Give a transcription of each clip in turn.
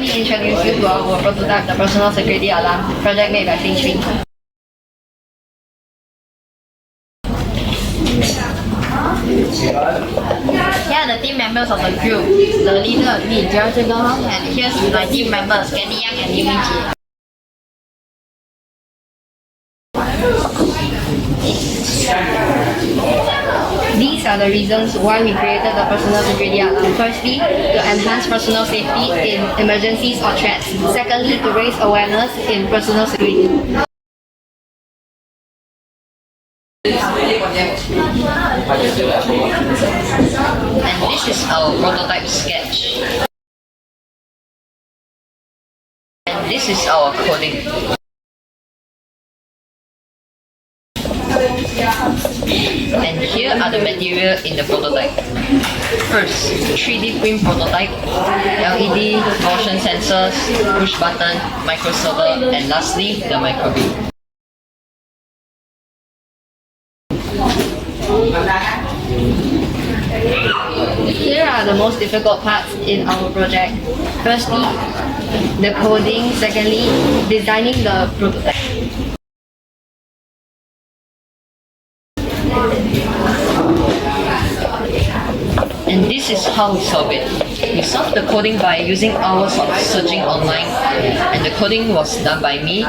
let me introduce you to our prototype, the personal security alarm project made by Think. Here are the team members of the group. The leader, me, Gerald, and here's my team members, Kenny Yang and Liu Minji. These are the reasons why we created the personal security alarm. Firstly, to enhance personal safety in emergencies or threats. Secondly, to raise awareness in personal security. And this is our prototype sketch. And this is our coding. And here are the material in the prototype. First, 3D print prototype, LED, motion sensors, push button, microserver, and lastly, the microbit. Here are the most difficult parts in our project. Firstly, the coding. Secondly, designing the prototype. And this is how we solve it. We solved the coding by using hours of searching online, and the coding was done by me.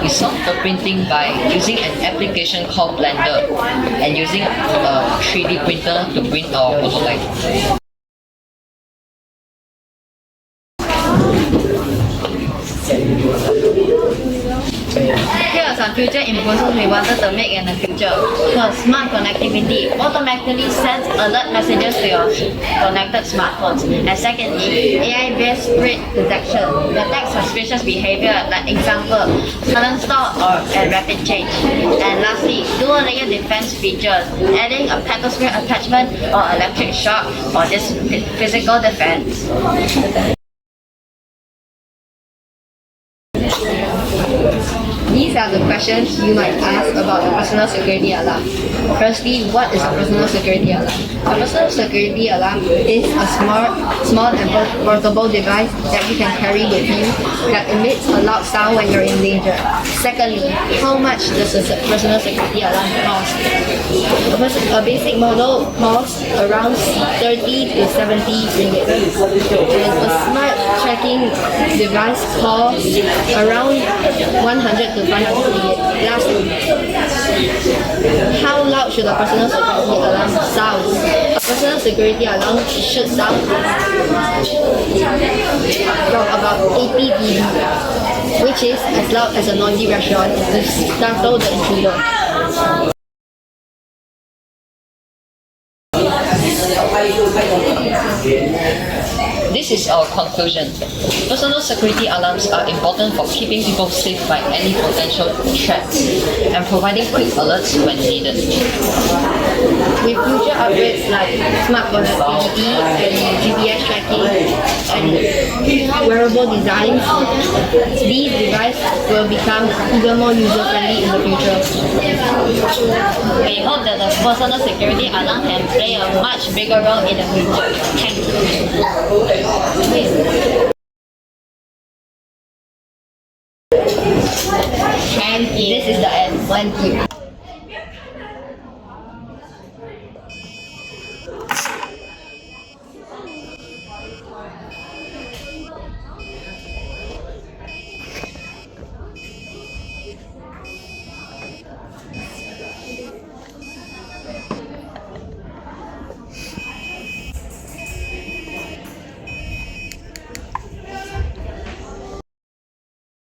We solved the printing by using an application called Blender and using a 3D printer to print our prototype. Here are some future improvements we wanted to make in the future. First, smart connectivity automatically sends alert messages to your connected smartphones. And secondly, AI-based threat detection detects suspicious behavior, like example, sudden stop or a rapid change. And lastly, dual layer defense features, adding a pepper spray attachment or electric shock or this physical defense. These are the questions you might ask about the personal security alarm. Firstly, what is a personal security alarm? A personal security alarm is a small and portable device that you can carry with you that emits a loud sound when you're in danger. Secondly, how much does a personal security alarm cost? A basic model costs around 30 to 70 ringgit. And a smart tracking device costs around 100 to 500 ringgit. Lastly, how loud should a personal security alarm sound? A personal security alarm should sound from about 80 dB, which is as loud as a noisy restaurant to startle the intruder. This is our conclusion. Personal security alarms are important for keeping people safe by any potential threats and providing quick alerts when needed. With future upgrades like smart connectivity and GPS tracking and wearable designs, these devices will become even more user-friendly in the future. We hope that the personal security alarm can play a much bigger role in the future. Thank you. And this is the end. Thank you.